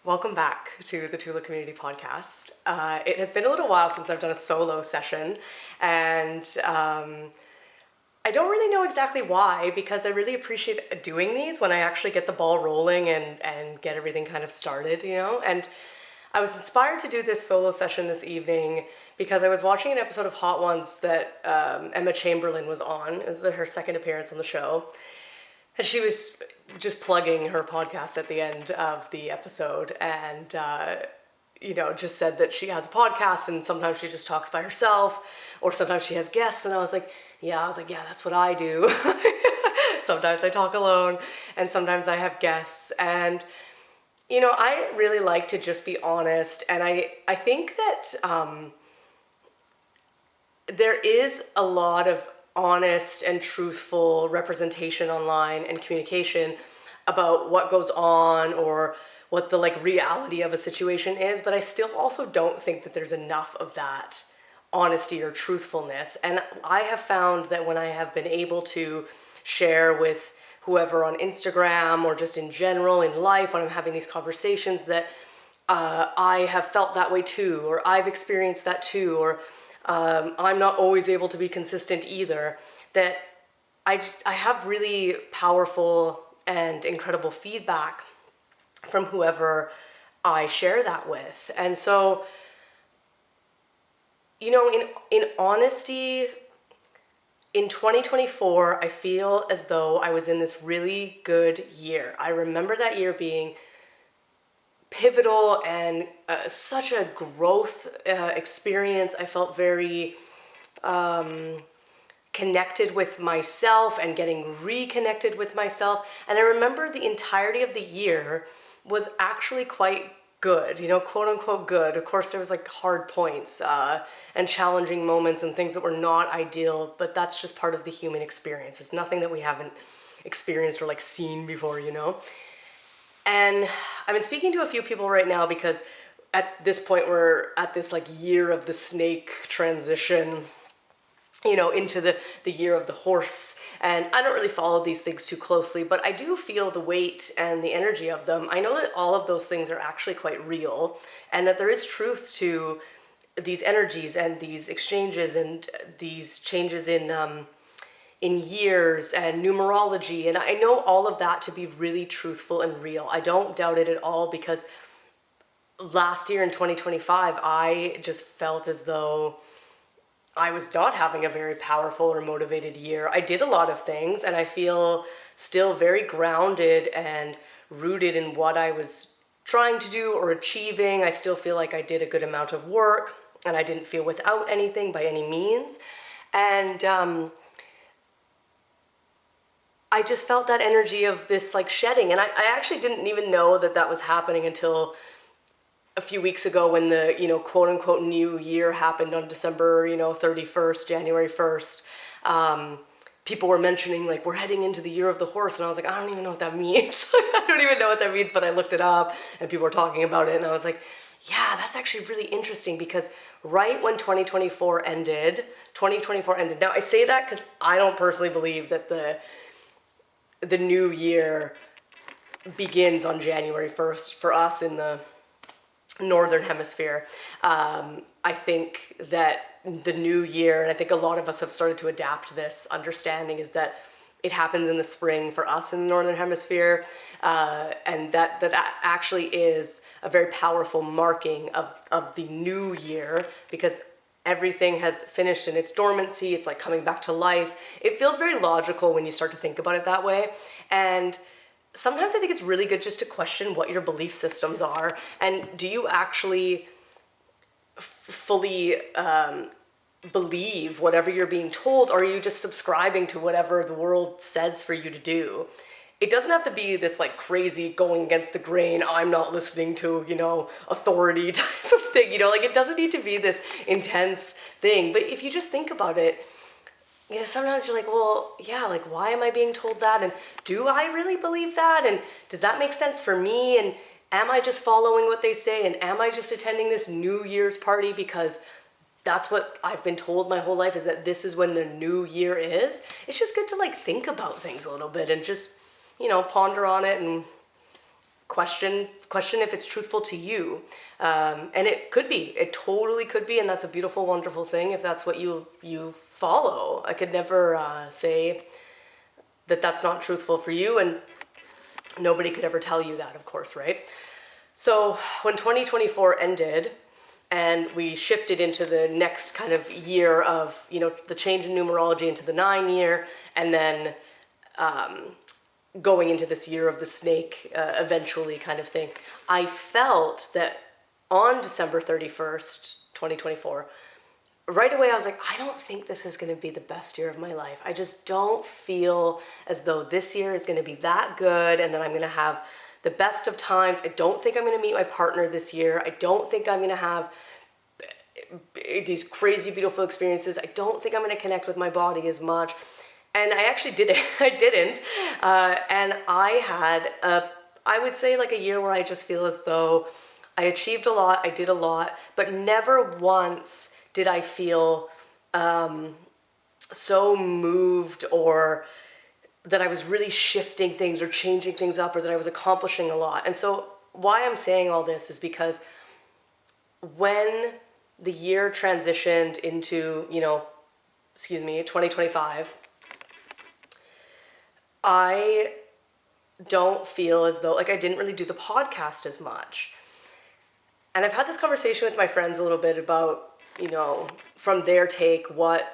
Welcome back to the Tula Community Podcast. It has been a little while since I've done a solo session, and I don't really know exactly why, because I really appreciate doing these when I actually get the ball rolling and get everything kind of started, and I was inspired to do this solo session this evening because I was watching an episode of Hot Ones that Emma Chamberlain was on. It was her second appearance on the show. And she was just plugging her podcast at the end of the episode and, just said that she has a podcast and sometimes she just talks by herself or sometimes she has guests. And I was like, yeah, that's what I do. Sometimes I talk alone and sometimes I have guests. And, I really like to just be honest. And I think that there is a lot of honest and truthful representation online and communication about what goes on or what the reality of a situation is, but I still also don't think that there's enough of that honesty or truthfulness. And I have found that when I have been able to share with whoever on Instagram or just in general in life when I'm having these conversations that I have felt that way too, or I've experienced that too, or I'm not always able to be consistent either, that I have really powerful and incredible feedback from whoever I share that with. And so, in honesty, in 2024, I feel as though I was in this really good year. I remember that year being pivotal and such a growth experience. I felt very connected with myself and getting reconnected with myself. And I remember the entirety of the year was actually quite good, quote unquote good. Of course, there was hard points and challenging moments and things that were not ideal, but that's just part of the human experience. It's nothing that we haven't experienced or seen before, And I've been speaking to a few people right now because at this point we're at this year of the snake transition, into the year of the horse. And I don't really follow these things too closely, but I do feel the weight and the energy of them. I know that all of those things are actually quite real and that there is truth to these energies and these exchanges and these changes in years and numerology, and I know all of that to be really truthful and real. I don't doubt it at all, because last year in 2025, I just felt as though I was not having a very powerful or motivated year. I did a lot of things, and I feel still very grounded and rooted in what I was trying to do or achieving. I still feel like I did a good amount of work, and I didn't feel without anything by any means. And I just felt that energy of this shedding. And I actually didn't even know that was happening until a few weeks ago when the, quote unquote new year happened on December, 31st, January 1st. People were mentioning we're heading into the year of the horse. And I was like, I don't even know what that means. I don't even know what that means, but I looked it up and people were talking about it. And I was like, yeah, that's actually really interesting, because right when 2024 ended. Now I say that because I don't personally believe that the new year begins on January 1st for us in the Northern Hemisphere. I think that the new year, and I think a lot of us have started to adapt this understanding, is that it happens in the spring for us in the Northern Hemisphere, and that actually is a very powerful marking of the new year, because everything has finished in its dormancy. It's coming back to life. It feels very logical when you start to think about it that way. And sometimes I think it's really good just to question what your belief systems are. And do you actually fully believe whatever you're being told, or are you just subscribing to whatever the world says for you to do? It doesn't have to be this crazy going against the grain, I'm not listening to, authority type of thing, it doesn't need to be this intense thing. But if you just think about it, sometimes you're well, yeah, why am I being told that? And do I really believe that? And does that make sense for me? And am I just following what they say? And am I just attending this New Year's party because that's what I've been told my whole life, is that this is when the new year is? It's just good to think about things a little bit and just, ponder on it and question if it's truthful to you. And it totally could be, and that's a beautiful, wonderful thing if that's what you follow. I could never say that that's not truthful for you, and nobody could ever tell you that, of course, right? So when 2024 ended and we shifted into the next kind of year of, the change in numerology into the 9 year, and then going into this year of the snake eventually kind of thing, I felt that on December 31st, 2024, right away I was like, I don't think this is going to be the best year of my life. I just don't feel as though this year is going to be that good and that I'm going to have the best of times. I don't think I'm going to meet my partner this year. I don't think I'm going to have these crazy, beautiful experiences. I don't think I'm going to connect with my body as much. And I actually didn't. I didn't. And I had, I would say like a year where I just feel as though I achieved a lot, I did a lot, but never once did I feel so moved or that I was really shifting things or changing things up or that I was accomplishing a lot. And so why I'm saying all this is because when the year transitioned into, 2025, I don't feel as though, like I didn't really do the podcast as much. And I've had this conversation with my friends a little bit about, from their take, what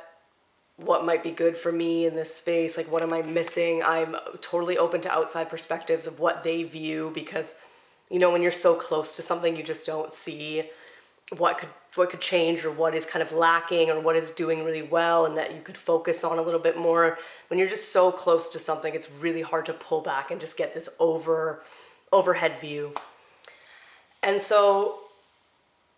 might be good for me in this space, like what am I missing? I'm totally open to outside perspectives of what they view because, when you're so close to something, you just don't see what could change or what is kind of lacking or what is doing really well and that you could focus on a little bit more. When you're just so close to something, it's really hard to pull back and just get this overhead view. And so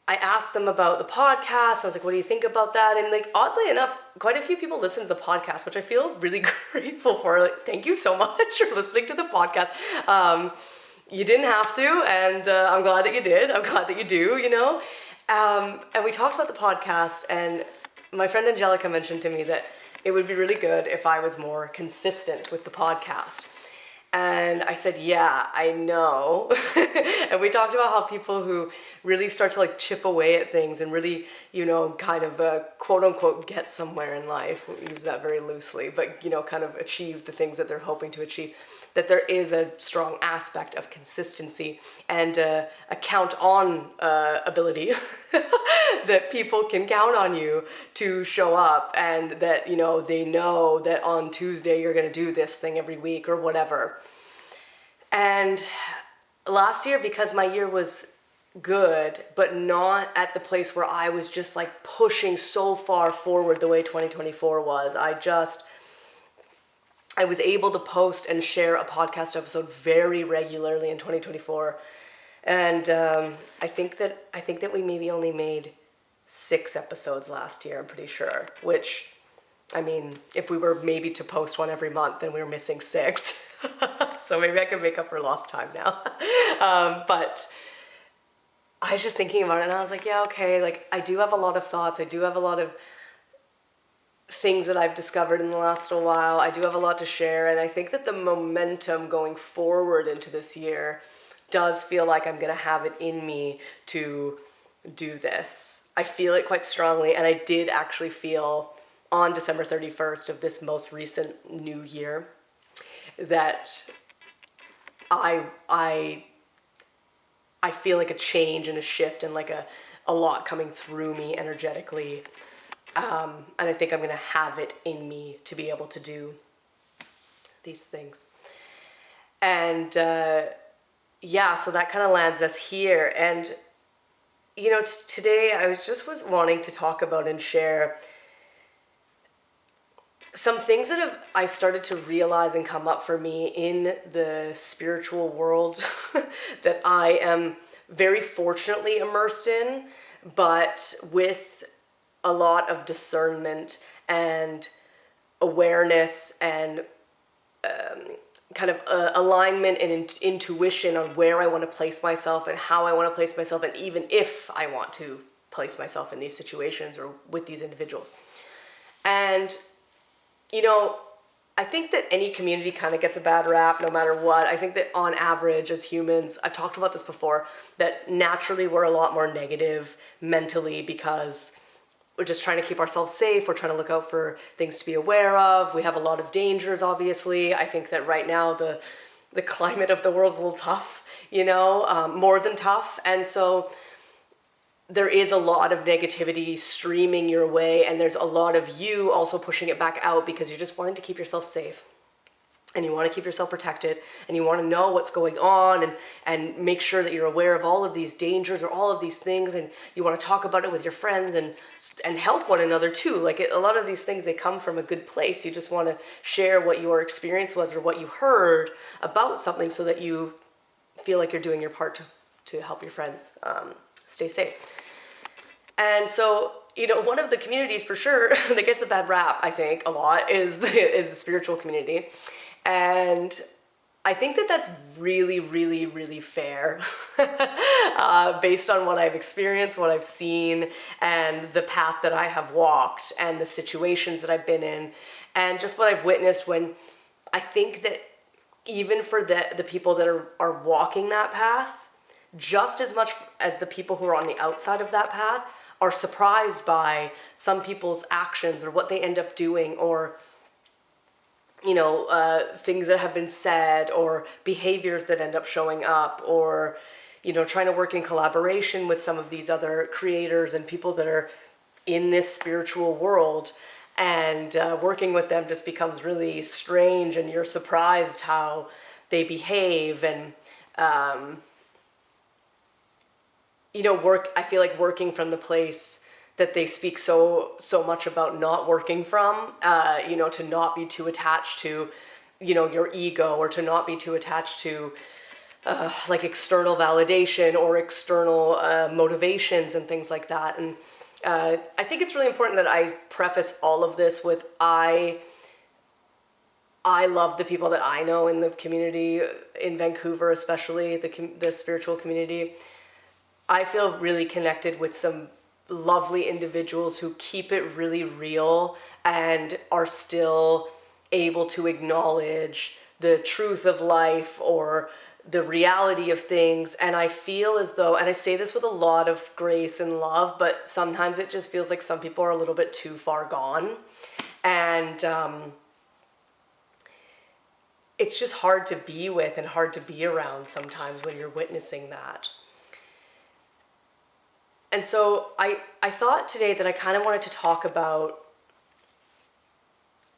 I asked them about the podcast. I was like, what do you think about that? And like, oddly enough, quite a few people listen to the podcast, which I feel really grateful for. Like, thank you so much for listening to the podcast. You didn't have to, and I'm glad that you did. I'm glad that you do, And we talked about the podcast, and my friend Angelica mentioned to me that it would be really good if I was more consistent with the podcast. And I said, yeah, I know. And we talked about how people who really start to like chip away at things and really, kind of quote unquote get somewhere in life, we use that very loosely, but, kind of achieve the things that they're hoping to achieve, that there is a strong aspect of consistency and a count on ability that people can count on you to show up and that, they know that on Tuesday you're going to do this thing every week or whatever. And last year, because my year was good, but not at the place where I was just like pushing so far forward the way 2024 was, I was able to post and share a podcast episode very regularly in 2024. And I think that we maybe only made 6 episodes last year, I'm pretty sure, which, I mean, if we were maybe to post one every month, then we were missing 6. So maybe I could make up for lost time now. But I was just thinking about it and I was like, yeah, okay, like I do have a lot of thoughts. I do have a lot of things that I've discovered in the last little while. I do have a lot to share. And I think that the momentum going forward into this year does feel like I'm going to have it in me to do this. I feel it quite strongly. And I did actually feel on December 31st of this most recent new year that I feel like a change and a shift and like a lot coming through me energetically. And I think I'm going to have it in me to be able to do these things. And so that kind of lands us here. And, today I was wanting to talk about and share some things that I started to realize and come up for me in the spiritual world that I am very fortunately immersed in, but with a lot of discernment and awareness and kind of alignment and intuition on where I want to place myself and how I want to place myself, and even if I want to place myself in these situations or with these individuals. And I think that any community kind of gets a bad rap no matter what. I think that on average as humans, I've talked about this before, that naturally we're a lot more negative mentally because we're just trying to keep ourselves safe. We're trying to look out for things to be aware of. We have a lot of dangers, obviously. I think that right now the climate of the world's a little tough, more than tough. And so there is a lot of negativity streaming your way, and there's a lot of you also pushing it back out because you're just wanting to keep yourself safe. And you want to keep yourself protected, and you want to know what's going on, and make sure that you're aware of all of these dangers or all of these things, and you want to talk about it with your friends and help one another too. Like a lot of these things, they come from a good place. You just want to share what your experience was or what you heard about something so that you feel like you're doing your part to help your friends stay safe. And so, one of the communities for sure that gets a bad rap, I think, a lot is the spiritual community. And I think that that's really, really, really fair based on what I've experienced, what I've seen, and the path that I have walked, and the situations that I've been in, and just what I've witnessed when I think that even for the people that are walking that path, just as much as the people who are on the outside of that path are surprised by some people's actions or what they end up doing, or things that have been said, or behaviors that end up showing up, or trying to work in collaboration with some of these other creators and people that are in this spiritual world, and working with them just becomes really strange, and you're surprised how they behave. And I feel like working from the place that they speak so much about not working from, to not be too attached to, your ego, or to not be too attached to like external validation or external motivations and things like that. And I think it's really important that I preface all of this with I love the people that I know in the community in Vancouver, especially the spiritual community. I feel really connected with some lovely individuals who keep it really real and are still able to acknowledge the truth of life or the reality of things. And I feel as though, and I say this with a lot of grace and love, but sometimes it just feels like some people are a little bit too far gone. And it's just hard to be with and hard to be around sometimes when you're witnessing that. And so I thought today that I kind of wanted to talk about,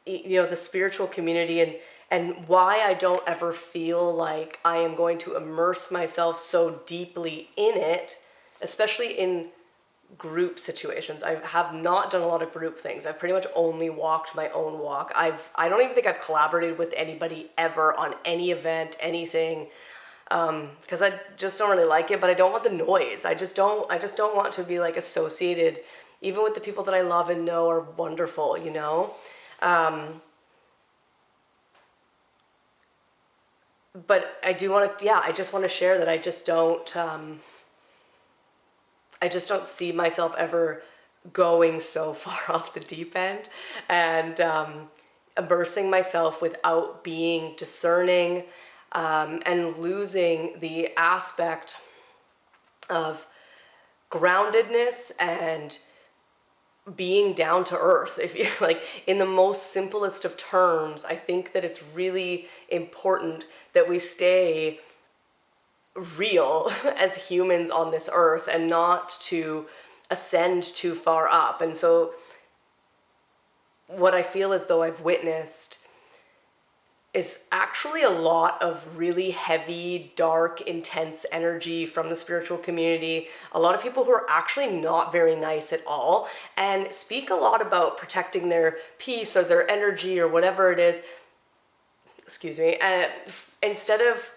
the spiritual community and why I don't ever feel like I am going to immerse myself so deeply in it, especially in group situations. I have not done a lot of group things. I've pretty much only walked my own walk. I don't even think I've collaborated with anybody ever on any event, anything. Because I just don't really like it, but I don't want the noise. I just don't want to be like associated, even with the people that I love and know are wonderful, but I do want to, I just want to share that I just don't see myself ever going so far off the deep end and immersing myself without being discerning, and losing the aspect of groundedness and being down to earth. If you like, in the most simplest of terms, I think that it's really important that we stay real as humans on this earth and not to ascend too far up. And so what I feel as though I've witnessed is actually a lot of really heavy, dark, intense energy from the spiritual community. A lot of people who are actually not very nice at all and speak a lot about protecting their peace or their energy or whatever it is. Excuse me. Instead of,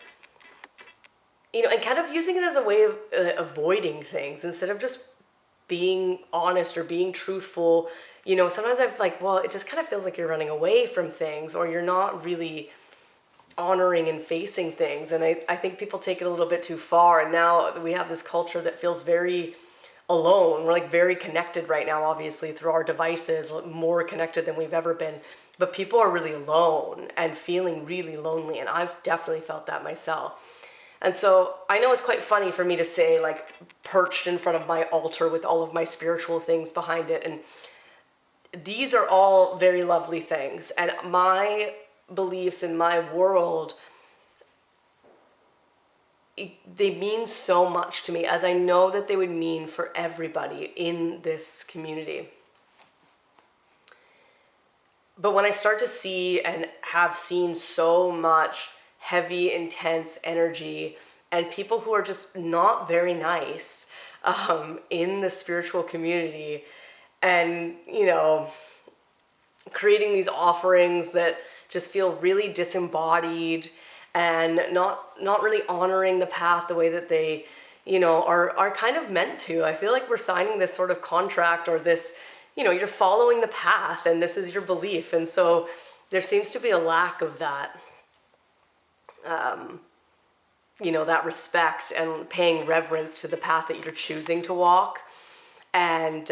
and kind of using it as a way of avoiding things instead of just being honest or being truthful. Sometimes I've it just kind of feels like you're running away from things or you're not really honoring and facing things. And I think people take it a little bit too far. And now we have this culture that feels very alone. We're very connected right now, obviously, through our devices, more connected than we've ever been. but people are really alone and feeling really lonely, and I've definitely felt that myself. And so I know it's quite funny for me to say, like, perched in front of my altar with all of my spiritual things behind it, and these are all very lovely things, and my beliefs in my world, they mean so much to me, as I know that they would mean for everybody in this community. But when I start to see and have seen so much heavy, intense energy and people who are just not very nice in the spiritual community, and, creating these offerings that just feel really disembodied and not really honoring the path the way that they, are kind of meant to. I feel like we're signing this sort of contract, or this, you're following the path and this is your belief. And so there seems to be a lack of that, that respect and paying reverence to the path that you're choosing to walk. And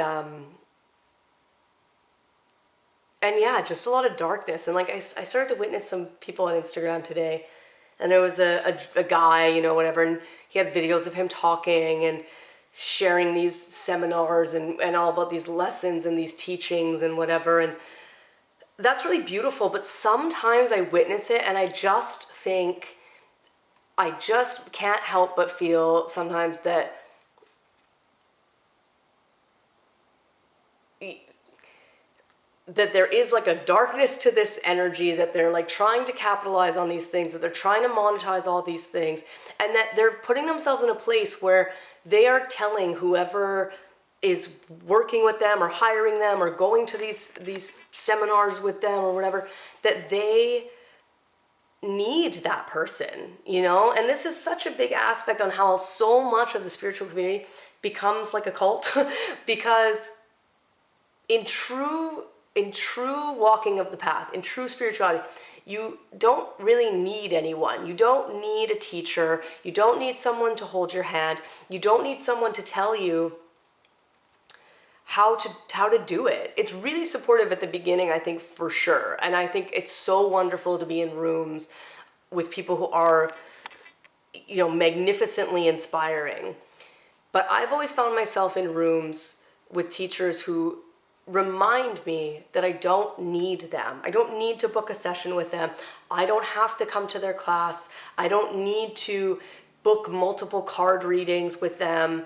yeah, just a lot of darkness. And like I started to witness some people on Instagram today, and there was a guy, whatever, and he had videos of him talking and sharing these seminars and all about these lessons and these teachings and whatever. And that's really beautiful. But sometimes I witness it and I just think, I just can't help but feel sometimes that there is like a darkness to this energy, that they're like trying to capitalize on these things, that they're trying to monetize all these things, and that they're putting themselves in a place where they are telling whoever is working with them or hiring them or going to these seminars with them or whatever, that they need that person, And this is such a big aspect on how so much of the spiritual community becomes like a cult because in true walking of the path, in true spirituality, you don't really need anyone. You don't need a teacher. You don't need someone to hold your hand. You don't need someone to tell you how to do it. It's really supportive at the beginning, I think, for sure. And I think it's so wonderful to be in rooms with people who are, magnificently inspiring. But I've always found myself in rooms with teachers who remind me that I don't need them. I don't need to book a session with them. I don't have to come to their class. I don't need to book multiple card readings with them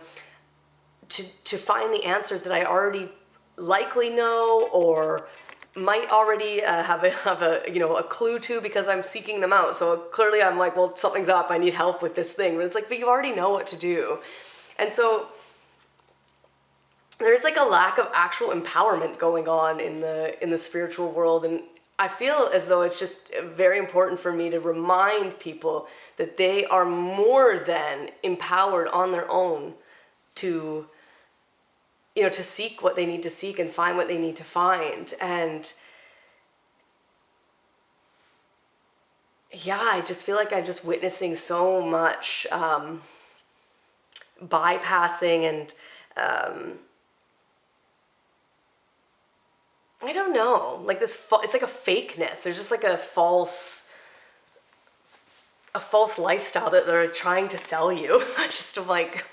to find the answers that I already likely know or might already have a clue to, because I'm seeking them out. So clearly I'm like, well, something's up. I need help with this thing. But it's like, but you already know what to do. And so there's like a lack of actual empowerment going on in the spiritual world, and I feel as though it's just very important for me to remind people that they are more than empowered on their own to to seek what they need to seek and find what they need to find. And yeah, I just feel like I'm just witnessing so much bypassing and I don't know, like this, it's like a fakeness. There's just like a false lifestyle that they're trying to sell you. I just am like,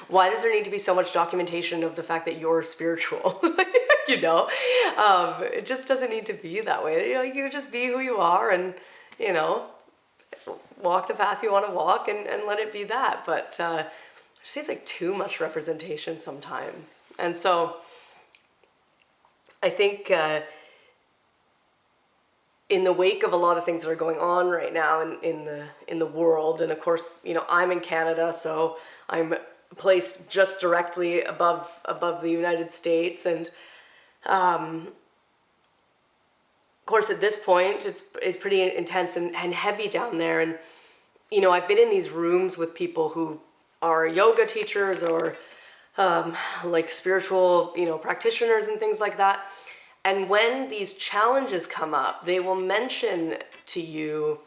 why does there need to be so much documentation of the fact that you're spiritual? It just doesn't need to be that way. You just be who you are and, walk the path you want to walk and let it be that. But there seems like too much representation sometimes. And so I think in the wake of a lot of things that are going on right now in the world, and of course, I'm in Canada, so I'm placed just directly above the United States, and of course at this point it's pretty intense and heavy down there. And I've been in these rooms with people who are yoga teachers or like spiritual, practitioners and things like that. And when these challenges come up, they will mention to you,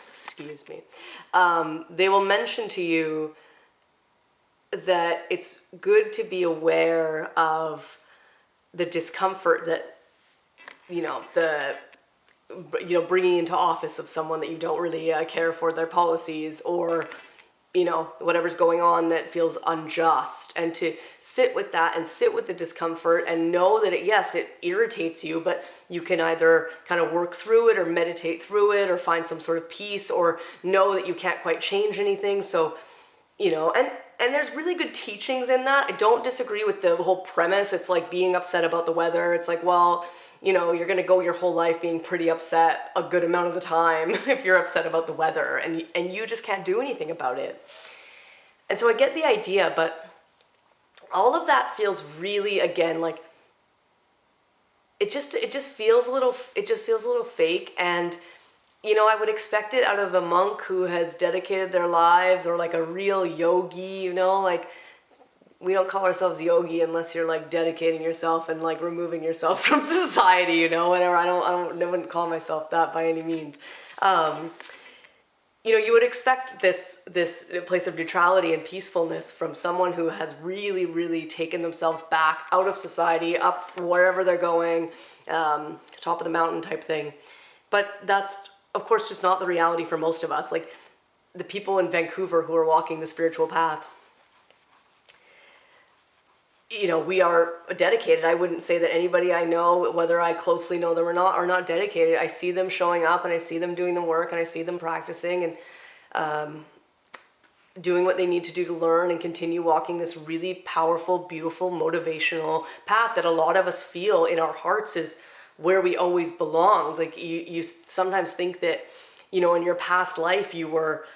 excuse me, they will mention to you that it's good to be aware of the discomfort that, bringing into office of someone that you don't really care for their policies, or whatever's going on that feels unjust, and to sit with that and sit with the discomfort and know that yes, it irritates you, but you can either kind of work through it or meditate through it or find some sort of peace, or know that you can't quite change anything. So, and there's really good teachings in that. I don't disagree with the whole premise. It's like being upset about the weather. It's like, well, you're going to go your whole life being pretty upset a good amount of the time if you're upset about the weather, and you just can't do anything about it. And so I get the idea, but all of that feels really, again, like it just feels a little fake. And I would expect it out of a monk who has dedicated their lives, or like a real yogi, like we don't call ourselves yogi unless you're like dedicating yourself and like removing yourself from society, whatever. I wouldn't call myself that by any means. You would expect this place of neutrality and peacefulness from someone who has really, really taken themselves back out of society, up wherever they're going, top of the mountain type thing. But that's, of course, just not the reality for most of us. Like the people in Vancouver who are walking the spiritual path, we are dedicated. I wouldn't say that anybody I know, whether I closely know them or not, are not dedicated. I see them showing up, and I see them doing the work, and I see them practicing and doing what they need to do to learn and continue walking this really powerful, beautiful, motivational path that a lot of us feel in our hearts is where we always belonged. Like you sometimes think that, in your past life you were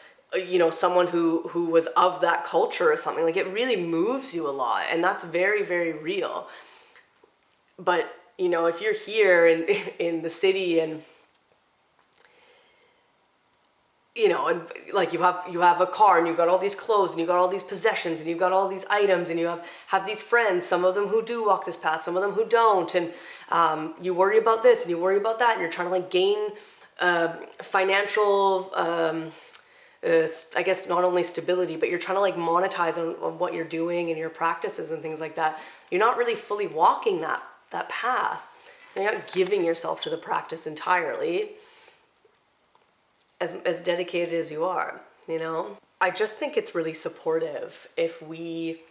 someone who was of that culture or something. Like it really moves you a lot, and that's very, very real. But if you're here in the city, and and like you have a car, and you've got all these clothes, and you've got all these possessions, and you've got all these items, and you have these friends, some of them who do walk this path, some of them who don't, and you worry about this and you worry about that, and you're trying to like gain financial I guess not only stability, but you're trying to like monetize on what you're doing and your practices and things like that. You're not really fully walking that path. You're not giving yourself to the practice entirely, as dedicated as you are, I just think it's really supportive if we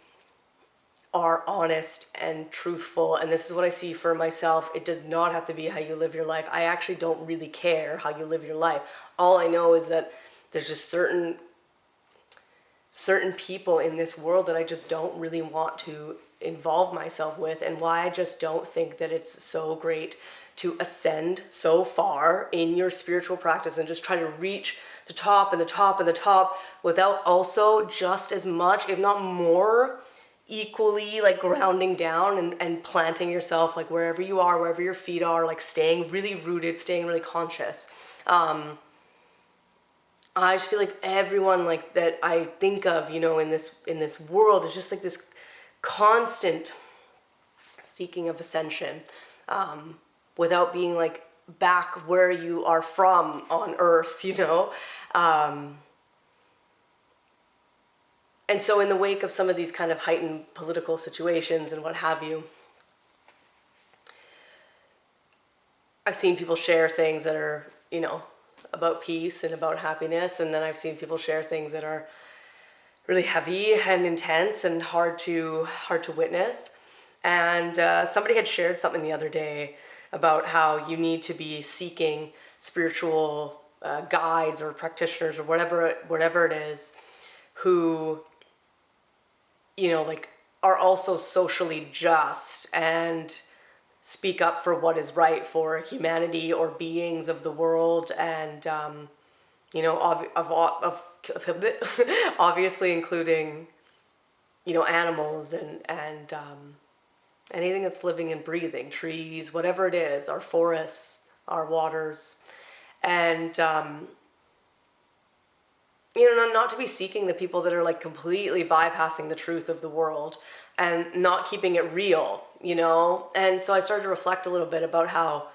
are honest and truthful. And this is what I see for myself. It does not have to be how you live your life. I actually don't really care how you live your life. All I know is that there's just certain people in this world that I just don't really want to involve myself with, and why I just don't think that it's so great to ascend so far in your spiritual practice and just try to reach the top and the top and the top without also just as much, if not more, equally like grounding down and planting yourself like wherever you are, wherever your feet are, like staying really rooted, staying really conscious. I just feel like everyone like that I think of, in this world is just like this constant seeking of ascension, without being like back where you are from on earth, and so in the wake of some of these kind of heightened political situations and what have you, I've seen people share things that are, about peace and about happiness, and then I've seen people share things that are really heavy and intense and hard to witness. And somebody had shared something the other day about how you need to be seeking spiritual guides or practitioners or whatever it is, who like are also socially just and speak up for what is right for humanity or beings of the world, and obviously including animals and anything that's living and breathing, trees, whatever it is, our forests, our waters, and not to be seeking the people that are like completely bypassing the truth of the world and not keeping it real, And so I started to reflect a little bit about how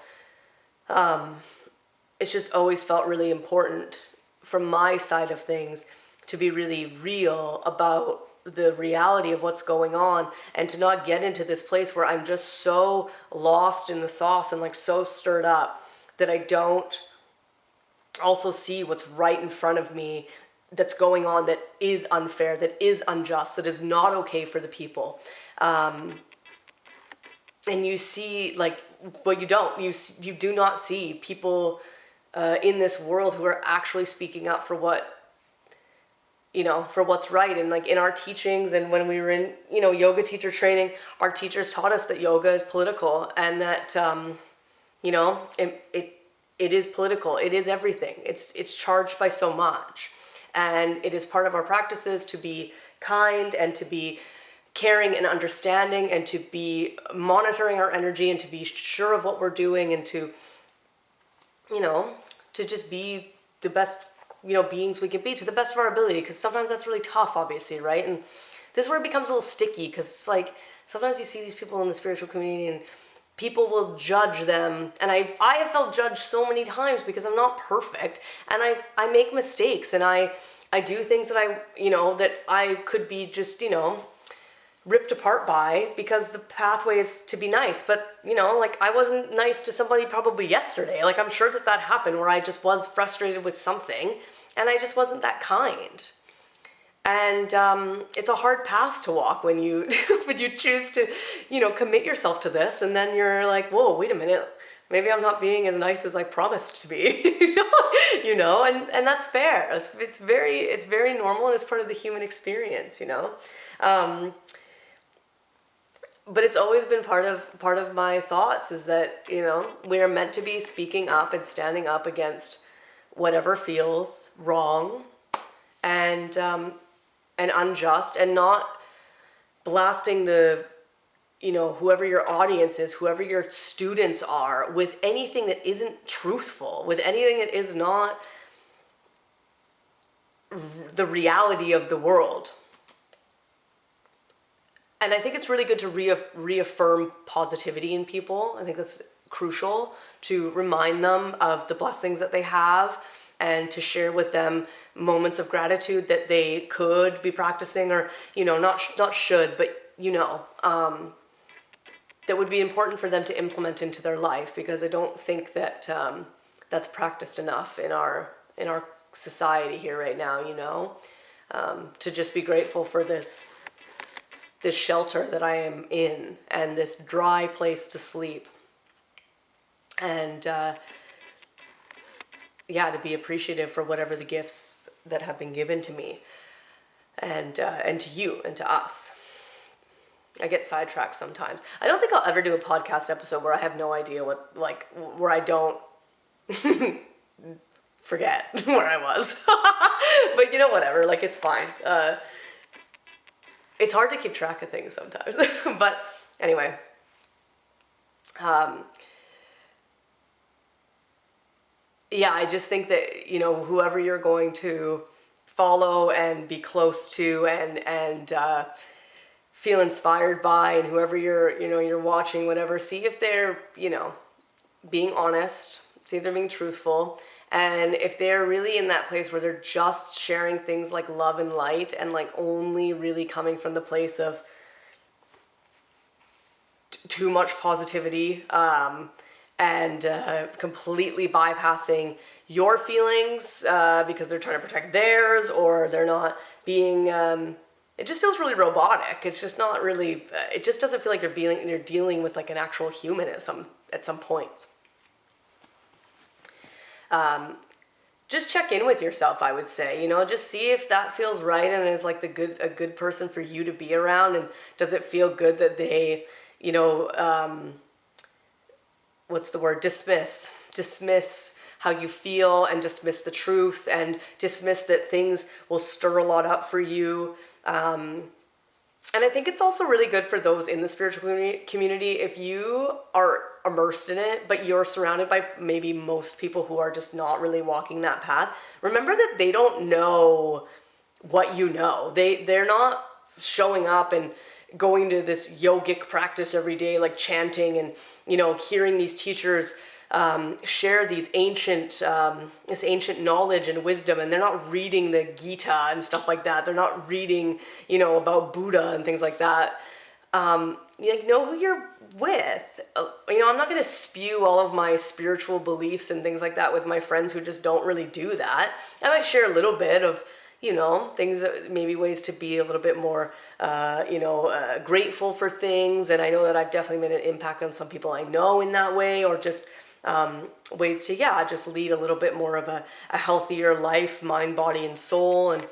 it's just always felt really important from my side of things to be really real about the reality of what's going on, and to not get into this place where I'm just so lost in the sauce and like so stirred up that I don't also see what's right in front of me that's going on, that is unfair, that is unjust, that is not okay for the people. And you see, like, but you do not see people in this world who are actually speaking up for for what's right. And like in our teachings, and when we were in, yoga teacher training, our teachers taught us that yoga is political, and that, it is political. It is everything. It's charged by so much. And it is part of our practices to be kind and to be caring and understanding and to be monitoring our energy and to be sure of what we're doing and to, to just be the best, beings we can be to the best of our ability. Because sometimes that's really tough, obviously, right? And this is where it becomes a little sticky, because it's like sometimes you see these people in the spiritual community and people will judge them. And I have felt judged so many times because I'm not perfect and I make mistakes and I do things that that I could be just, ripped apart by, because the pathway is to be nice. But, like I wasn't nice to somebody probably yesterday. Like I'm sure that happened where I just was frustrated with something and I just wasn't that kind. And it's a hard path to walk when you when you choose to, commit yourself to this, and then you're like, whoa, wait a minute, maybe I'm not being as nice as I promised to be, and that's fair. It's very normal, and it's part of the human experience, But it's always been part of my thoughts is that, we are meant to be speaking up and standing up against whatever feels wrong and unjust, and not blasting the, whoever your audience is, whoever your students are, with anything that isn't truthful, with anything that is not the reality of the world. And I think it's really good to reaffirm positivity in people. I think that's crucial, to remind them of the blessings that they have and to share with them moments of gratitude that they could be practicing, or, not should, but, that would be important for them to implement into their life, because I don't think that that's practiced enough in our society here right now, to just be grateful for this shelter that I am in and this dry place to sleep. And to be appreciative for whatever the gifts that have been given to me and to you and to us. I get sidetracked sometimes. I don't think I'll ever do a podcast episode where I have no idea where I don't forget where I was. But whatever, it's fine. It's hard to keep track of things sometimes. But anyway, I just think that, whoever you're going to follow and be close to and feel inspired by, and whoever you're watching, whatever, see if they're, being honest, see if they're being truthful. And if they're really in that place where they're just sharing things like love and light, and only really coming from the place of too much positivity, and completely bypassing your feelings because they're trying to protect theirs, or they're not being, it just feels really robotic. It's just not really, it just doesn't feel like you're dealing with an actual human at some points. Just check in with yourself, I would say, just see if that feels right and is a good person for you to be around. And does it feel good that they, what's the word? Dismiss how you feel, and dismiss the truth, and dismiss that things will stir a lot up for you. And I think it's also really good for those in the spiritual community, if you are immersed in it, but you're surrounded by maybe most people who are just not really walking that path. Remember that they don't know what you know. They're not showing up and going to this yogic practice every day, chanting and, hearing these teachers share these this ancient knowledge and wisdom, and they're not reading the Gita and stuff like that. They're not reading, about Buddha and things like that. Know who you're with. I'm not going to spew all of my spiritual beliefs and things like that with my friends who just don't really do that. I might share a little bit of, things, maybe ways to be a little bit more, grateful for things. And I know that I've definitely made an impact on some people I know in that way, or just ways to, just lead a little bit more of a healthier life, mind, body, and soul. And,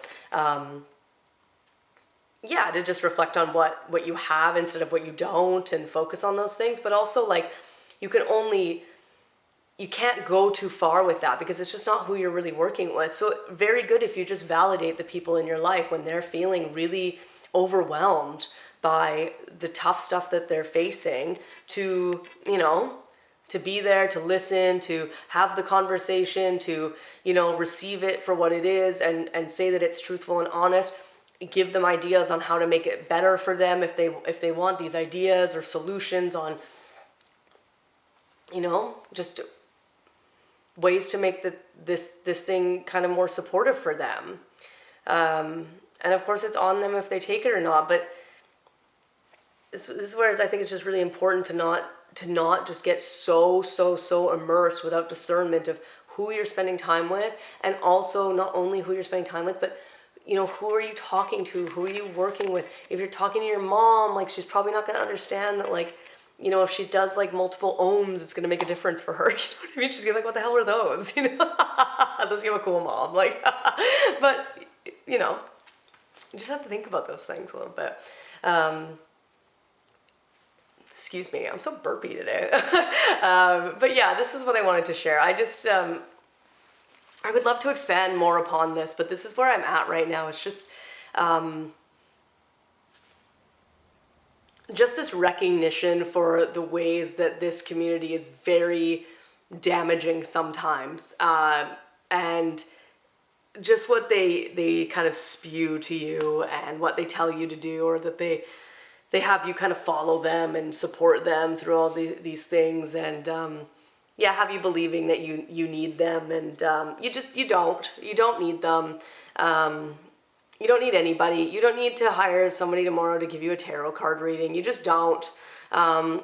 to just reflect on what you have instead of what you don't, and focus on those things. But also, like, you can't go too far with that, because it's just not who you're really working with. So very good if you just validate the people in your life when they're feeling really overwhelmed by the tough stuff that they're facing, to be there, to listen, to have the conversation, to receive it for what it is, and say that it's truthful and honest. Give them ideas on how to make it better for them if they want these ideas or solutions on, just ways to make this thing kind of more supportive for them. And of course, it's on them if they take it or not. But this is where I think it's just really important to not just get so immersed without discernment of who you're spending time with, and also not only who you're spending time with, but who are you talking to? Who are you working with? If you're talking to your mom, like, she's probably not going to understand that, like, if she does like multiple ohms, it's going to make a difference for her. You know what I mean? She's going to be like, what the hell are those? Unless you have a cool mom. Like, but, you just have to think about those things a little bit. Excuse me, I'm so burpy today. But yeah, this is what I wanted to share. I just, I would love to expand more upon this, but this is where I'm at right now. It's just this recognition for the ways that this community is very damaging sometimes, and just what they kind of spew to you, and what they tell you to do, or that they have you kind of follow them and support them through all these things, and have you believing that you need them, and you don't need them. You don't need anybody. You don't need to hire somebody tomorrow to give you a tarot card reading. You just don't.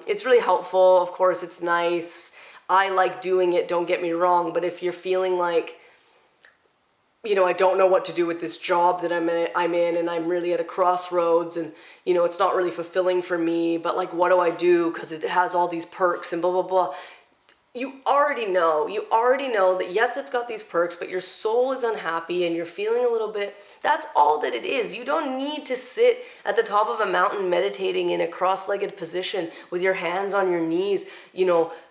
It's really helpful. Of course, it's nice. I like doing it, don't get me wrong. But if you're feeling like, I don't know what to do with this job that I'm in, and I'm really at a crossroads, and, it's not really fulfilling for me, but like, what do I do? Because it has all these perks and blah, blah, blah. You already know that yes, it's got these perks, but your soul is unhappy and you're feeling a little bit, that's all that it is. You don't need to sit at the top of a mountain meditating in a cross-legged position with your hands on your knees,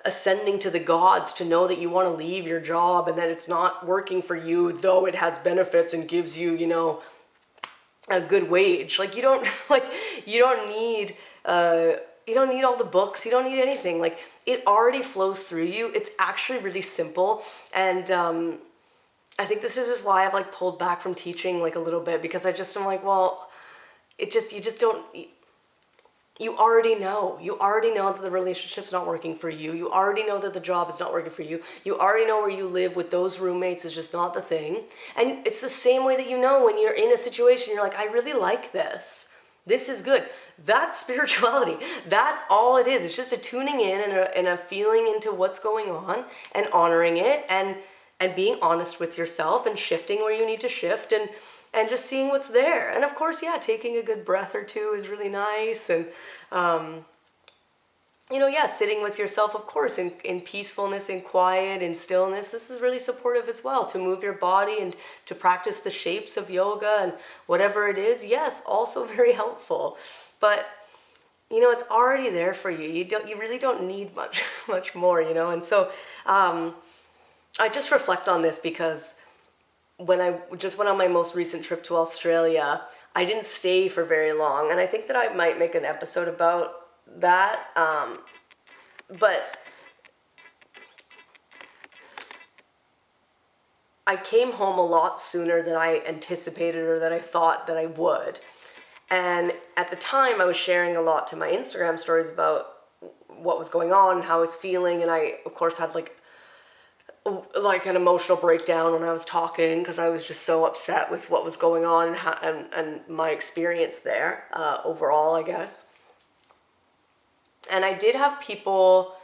ascending to the gods to know that you want to leave your job and that it's not working for you, though it has benefits and gives you, a good wage. Like, you don't need all the books. You don't need anything. Like, it already flows through you. It's actually really simple. And I think this is just why I've like pulled back from teaching like a little bit, because I'm like, well, you already know that the relationship's not working for you. You already know that the job is not working for you. You already know where you live with those roommates is just not the thing. And it's the same way that when you're in a situation, you're like, I really like this. This is good. That's spirituality. That's all it is. It's just a tuning in and a feeling into what's going on, and honoring it, and being honest with yourself, and shifting where you need to shift, and just seeing what's there. And of course, taking a good breath or two is really nice. And, sitting with yourself, of course, in peacefulness, in quiet, in stillness. This is really supportive as well, to move your body and to practice the shapes of yoga and whatever it is. Yes, also very helpful. But, it's already there for you. You really don't need much more, And so I just reflect on this because when I just went on my most recent trip to Australia, I didn't stay for very long. And I think that I might make an episode about that. But I came home a lot sooner than I anticipated, or that I thought that I would. And at the time, I was sharing a lot to my Instagram stories about what was going on and how I was feeling. And I, of course, had like an emotional breakdown when I was talking because I was just so upset with what was going on and my experience there overall, I guess. And I did have people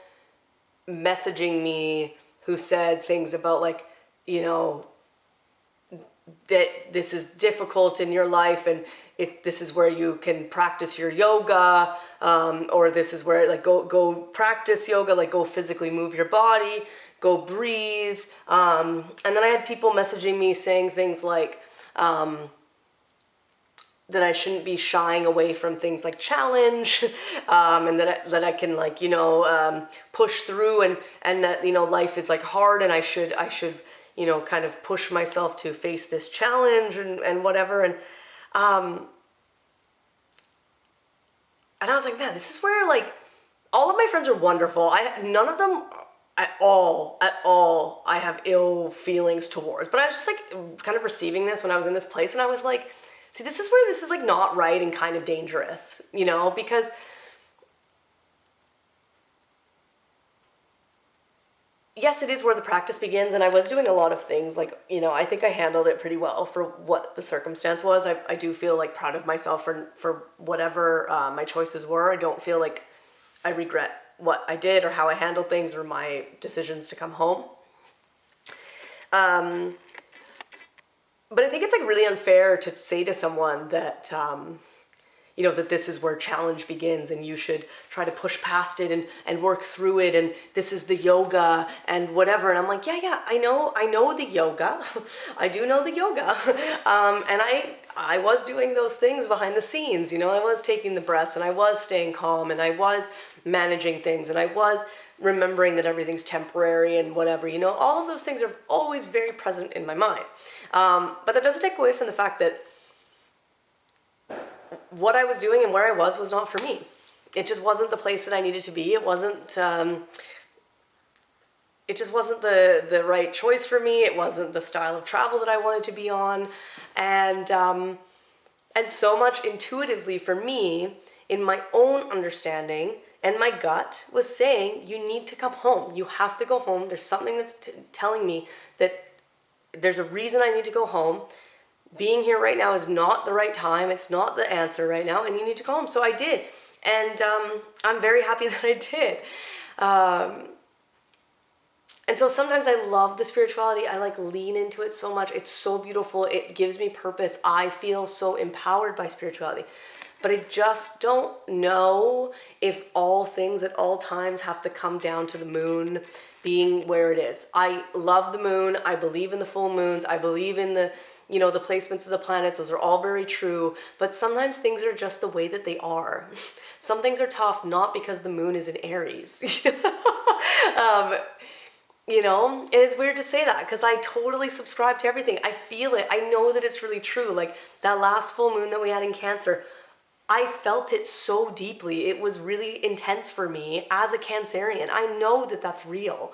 messaging me who said things about like, you know, that this is difficult in your life and this is where you can practice your yoga, or this is where like go practice yoga, like go physically move your body, go breathe. And then I had people messaging me saying things like that I shouldn't be shying away from things like challenge, and that I can like, you know, push through, and that, you know, life is like hard and I should, you know, kind of push myself to face this challenge and whatever. And I was like, man, this is where like all of my friends are wonderful. None of them at all I have ill feelings towards. But I was just like kind of receiving this when I was in this place, and I was like, see, this is where this is like not right and kind of dangerous, you know, because yes, it is where the practice begins, and I was doing a lot of things like, you know, I think I handled it pretty well for what the circumstance was. I do feel like proud of myself for whatever my choices were. I don't feel like I regret what I did or how I handled things or my decisions to come home. But I think it's like really unfair to say to someone that, you know, that this is where challenge begins and you should try to push past it and work through it, and this is the yoga and whatever. And I'm like, yeah, I know the yoga. I do know the yoga. And I was doing those things behind the scenes, you know, I was taking the breaths and I was staying calm and I was managing things and I was remembering that everything's temporary and whatever, you know, all of those things are always very present in my mind. But that doesn't take away from the fact that what I was doing and where I was not for me. It just wasn't the place that I needed to be. It just wasn't the right choice for me. It wasn't the style of travel that I wanted to be on. And so much intuitively for me, in my own understanding, and my gut was saying, you need to come home. You have to go home. There's something that's telling me that there's a reason I need to go home. Being here right now is not the right time. It's not the answer right now, and you need to go home. So I did, and I'm very happy that I did. And so sometimes I love the spirituality. I like lean into it so much. It's so beautiful. It gives me purpose. I feel so empowered by spirituality. But I just don't know if all things at all times have to come down to the moon being where it is. I love the moon. I believe in the full moons. I believe in the, you know, the placements of the planets. Those are all very true. But sometimes things are just the way that they are. Some things are tough, not because the moon is in Aries. You know, and it's weird to say that because I totally subscribe to everything. I feel it. I know that it's really true. Like that last full moon that we had in Cancer, I felt it so deeply. It was really intense for me as a Cancerian. I know that that's real.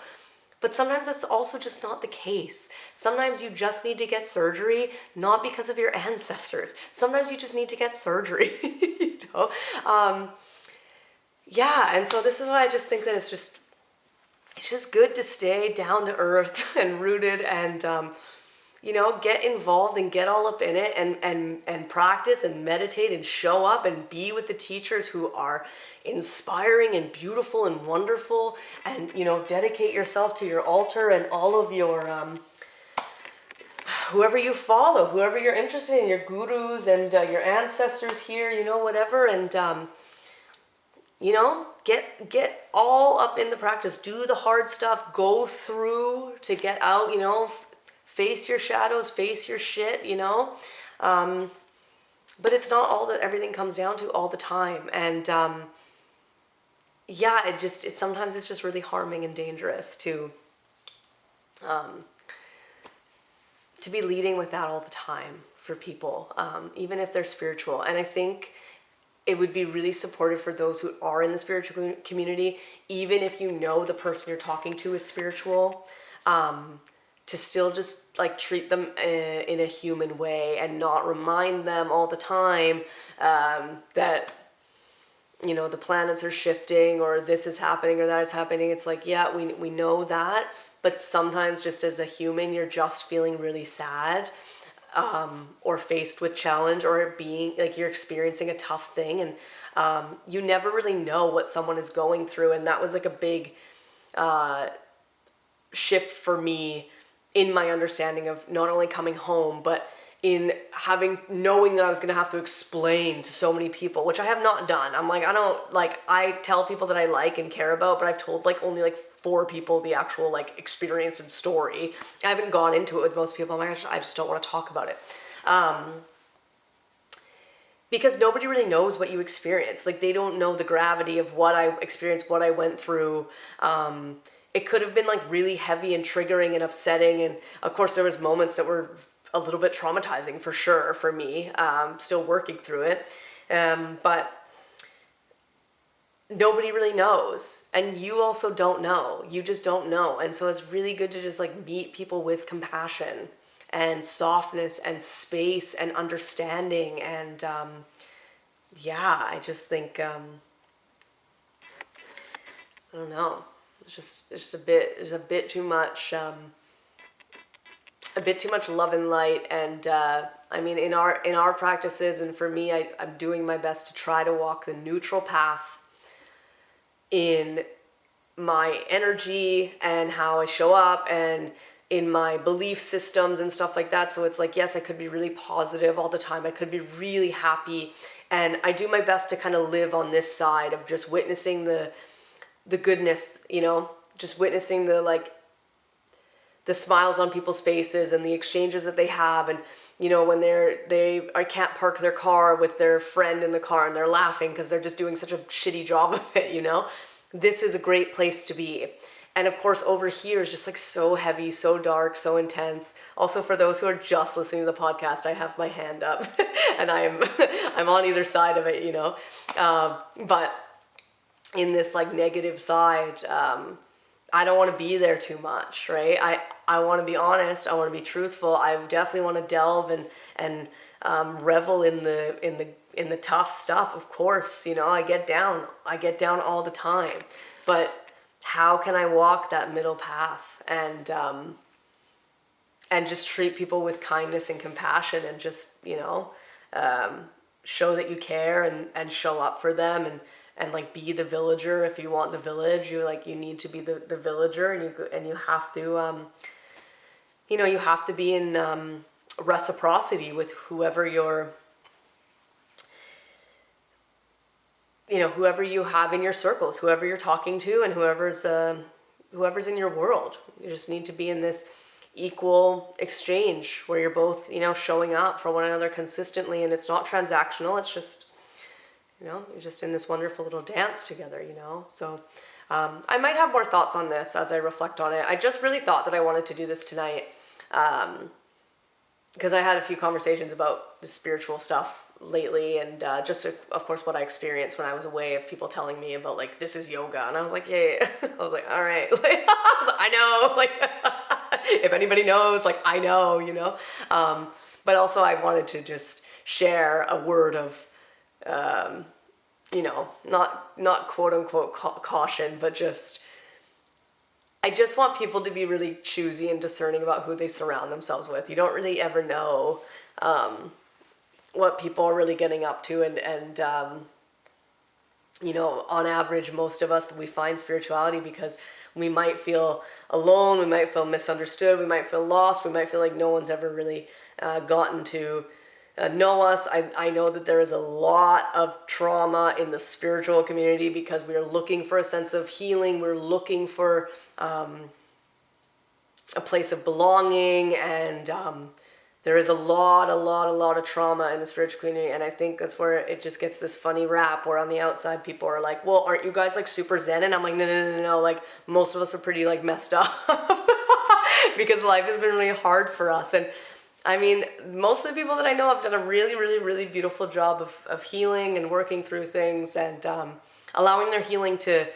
But sometimes that's also just not the case. Sometimes you just need to get surgery, not because of your ancestors. Sometimes you just need to get surgery, you know? Yeah, and so this is why I just think that it's just good to stay down to earth and rooted and, you know, get involved and get all up in it and practice and meditate and show up and be with the teachers who are inspiring and beautiful and wonderful, and, you know, dedicate yourself to your altar and all of your, whoever you follow, whoever you're interested in, your gurus and your ancestors here, you know, whatever, and, you know, get all up in the practice, do the hard stuff, go through to get out, you know, face your shadows, face your shit, you know, but it's not all that everything comes down to all the time. And yeah, sometimes it's just really harming and dangerous to be leading with that all the time for people, even if they're spiritual. And I think it would be really supportive for those who are in the spiritual community, even if you know the person you're talking to is spiritual, to still just like treat them in a human way and not remind them all the time that, the planets are shifting or this is happening or that is happening. It's like, yeah, we know that, but sometimes just as a human, you're just feeling really sad, or faced with challenge, or being like you're experiencing a tough thing, and you never really know what someone is going through. And that was like a big shift for me in my understanding of not only coming home, but in knowing that I was going to have to explain to so many people, which I have not done. I'm like, I tell people that I like and care about, but I've told like only like 4 people the actual like experience and story. I haven't gone into it with most people. I'm like, I just don't want to talk about it. Because nobody really knows what you experience. Like, they don't know the gravity of what I experienced, what I went through. It could have been like really heavy and triggering and upsetting. And of course there was moments that were a little bit traumatizing for sure for me, still working through it. But nobody really knows. And you also don't know. You just don't know. And so it's really good to just like meet people with compassion and softness and space and understanding. And I just think, I don't know. It's just a bit too much, love and light. And I mean, in our practices, and for me, I'm doing my best to try to walk the neutral path in my energy and how I show up, and in my belief systems and stuff like that. So it's like, yes, I could be really positive all the time. I could be really happy. And I do my best to kind of live on this side of just witnessing the goodness, just witnessing the smiles on people's faces and the exchanges that they have. And, when I can't park their car with their friend in the car and they're laughing because they're just doing such a shitty job of it, This is a great place to be. And of course, over here is just like so heavy, so dark, so intense. Also, for those who are just listening to the podcast, I have my hand up and I'm on either side of it, But in this like negative side, I don't want to be there too much, right? I want to be honest. I want to be truthful. I definitely want to delve and revel in the tough stuff. Of course, I get down all the time, but how can I walk that middle path and just treat people with kindness and compassion, and just show that you care and show up for them, and like be the villager. If you want the village, you need to be the villager, and you have to you have to be in reciprocity with whoever whoever you have in your circles, whoever you're talking to, and whoever's in your world. You just need to be in this equal exchange where you're both, showing up for one another consistently, and it's not transactional. It's just, you're just in this wonderful little dance together, So I might have more thoughts on this as I reflect on it. I just really thought that I wanted to do this tonight because I had a few conversations about the spiritual stuff lately, and just of course what I experienced when I was away, of people telling me about like, this is yoga, and I was like, yeah. I was like, all right. I know, like if anybody knows, like I know, but also I wanted to just share a word of not quote unquote caution, but I just want people to be really choosy and discerning about who they surround themselves with. You don't really ever know what people are really getting up to, and on average, most of us, we find spirituality because we might feel alone, we might feel misunderstood, we might feel lost, we might feel like no one's ever really gotten to know us. I know that there is a lot of trauma in the spiritual community because we are looking for a sense of healing, we're looking for a place of belonging, and there is a lot of trauma in the spiritual community, and I think that's where it just gets this funny rap where on the outside people are like, well, aren't you guys like super zen? And I'm like, no, like most of us are pretty like messed up because life has been really hard for us. And I mean, most of the people that I know have done a really, really, really beautiful job of healing and working through things, and allowing their healing to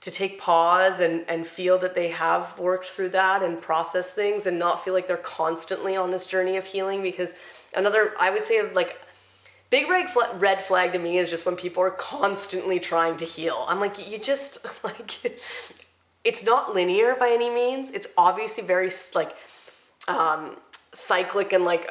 take pause and feel that they have worked through that and process things, and not feel like they're constantly on this journey of healing. Because I would say like big red flag to me is just when people are constantly trying to heal. I'm like, you just, like, it's not linear by any means. It's obviously very, like, cyclic and, like,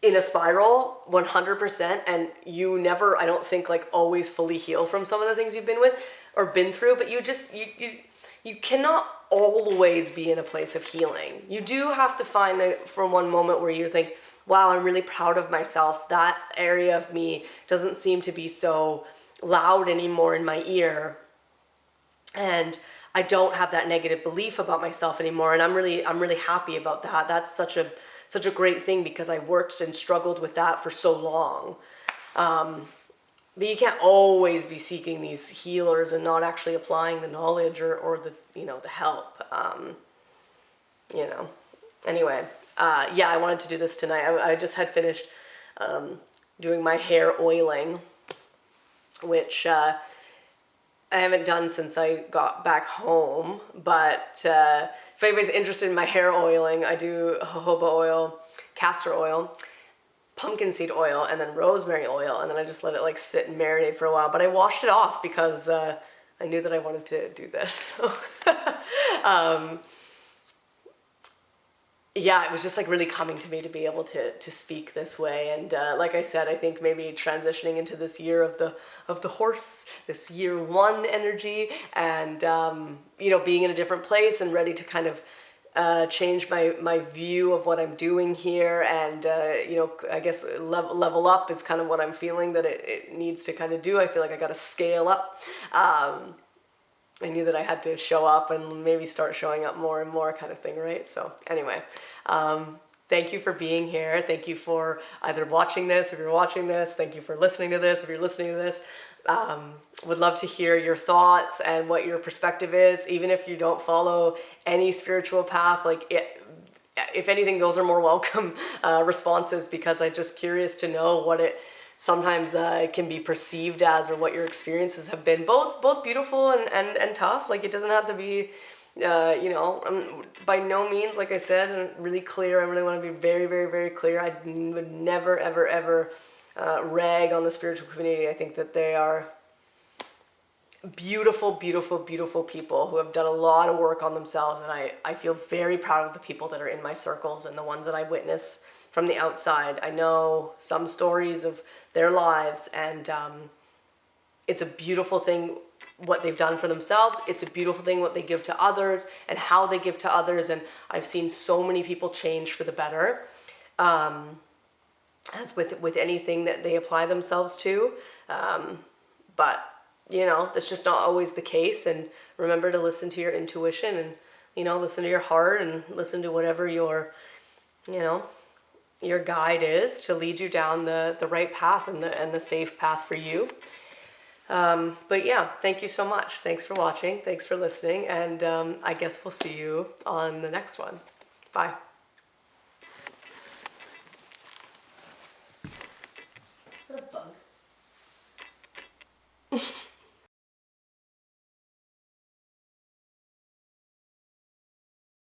in a spiral, 100%, and you never, I don't think, like, always fully heal from some of the things you've been with or been through, but you cannot always be in a place of healing. You do have to find that for one moment where you think, wow, I'm really proud of myself. That area of me doesn't seem to be so loud anymore in my ear. And I don't have that negative belief about myself anymore. And I'm really happy about that. That's such a great thing, because I worked and struggled with that for so long. But you can't always be seeking these healers and not actually applying the knowledge or the, the help. Anyway, yeah, I wanted to do this tonight. I just had finished doing my hair oiling, which I haven't done since I got back home. But if anybody's interested in my hair oiling, I do jojoba oil, castor oil, pumpkin seed oil, and then rosemary oil, and then I just let it like sit and marinate for a while. But I washed it off because I knew that I wanted to do this. So yeah, it was just like really coming to me to be able to speak this way. And like I said, I think maybe transitioning into this year of the horse, this year one energy, and being in a different place and ready to kind of change my view of what I'm doing here, and I guess level up is kind of what I'm feeling that it needs to kind of do. I feel like I got to scale up. I knew that I had to show up and maybe start showing up more and more, kind of thing, right? So anyway, thank you for being here. Thank you for either watching this, if you're watching this. Thank you for listening to this, if you're listening to this. Would love to hear your thoughts and what your perspective is, even if you don't follow any spiritual path. Like, if anything, those are more welcome responses, because I'm just curious to know what it sometimes can be perceived as, or what your experiences have been, both beautiful and tough. Like, it doesn't have to be by no means, like I said, really clear. I really want to be very, very, very clear. I would never, ever, ever rag on the spiritual community. I think that they are beautiful, beautiful, beautiful people who have done a lot of work on themselves, and I feel very proud of the people that are in my circles and the ones that I witness from the outside. I know some stories of their lives, and it's a beautiful thing what they've done for themselves. It's a beautiful thing what they give to others and how they give to others, and I've seen so many people change for the better, as with anything that they apply themselves to. But that's just not always the case. And remember to listen to your intuition, and listen to your heart, and listen to whatever your guide is to lead you down the right path and the safe path for you. But yeah, thank you so much. Thanks for watching. Thanks for listening. And I guess we'll see you on the next one. Bye. Is that a bug?